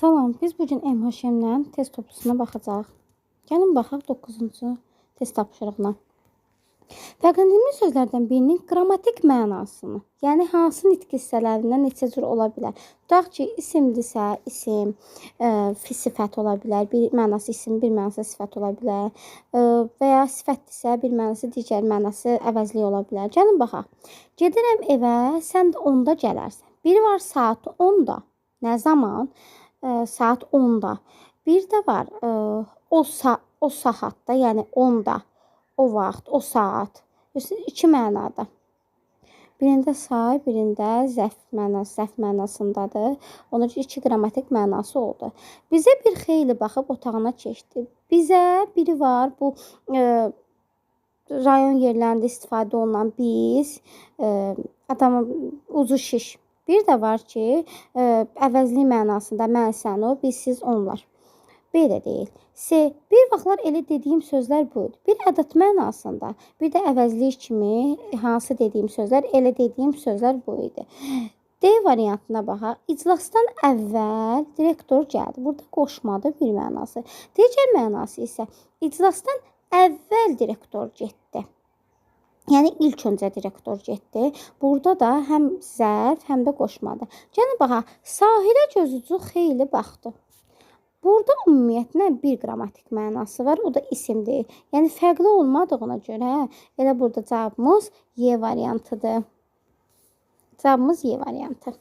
Salam, biz bugün MHM-lə test toplusuna baxacağıq. Gəlin baxaq 9-cu test tapşırığına. Fərqləndirilmiş sözlərdən birinin qrammatik mənasını, yəni hansı nitq hissələrindən neçə cür ola bilər? Tutaq ki, isimdirsə, isim, sifət ola bilər, bir mənası isim, bir mənası sifət ola bilər və ya sifətdirsə, bir mənası digər mənası əvəzli ola bilər. Gəlin baxaq. Gedirəm evə, sən də 10-da gələrsən. Biri var saat 10-da. Nə zaman? Saat 10-da. Bir də var o saatda, yəni 10-da, o vaxt, o saat. İki mənada. Birində say, birində zərf mənasındadır. Ona görə iki qrammatik mənası oldu. Bizə bir xeyli baxıb otağına keçdi. Bizə biri var, bu rayon yerlərində istifadə olunan biz, adamın ucu şiş. Bir də var ki, əvəzli mənasında mən, sən, o, biz, siz, onlar. Belə deyil. Bir vaxtlar elə dediyim sözlər bu idi. Bir ədəd mənasında, bir də əvəzlik kimi hansı dediyim sözlər, elə dediyim sözlər bu idi. D variantına baxaq. İclasdan əvvəl direktor gəldi. Burada qoşmadı bir mənası. Digər mənası isə iclasdan əvvəl direktor getdi. Yəni ilk öncə direktor getdi. Burada da həm zərf, həm də qoşmadı. Gəlin baxaq. Sahilə gözücü xeyli baxdı. Burada ümumiyyətlə bir qrammatik mənası var. O da isimdir. Yəni fərqli olmadığına görə elə burada cavabımız Y variantıdır. Cavabımız Y variantı.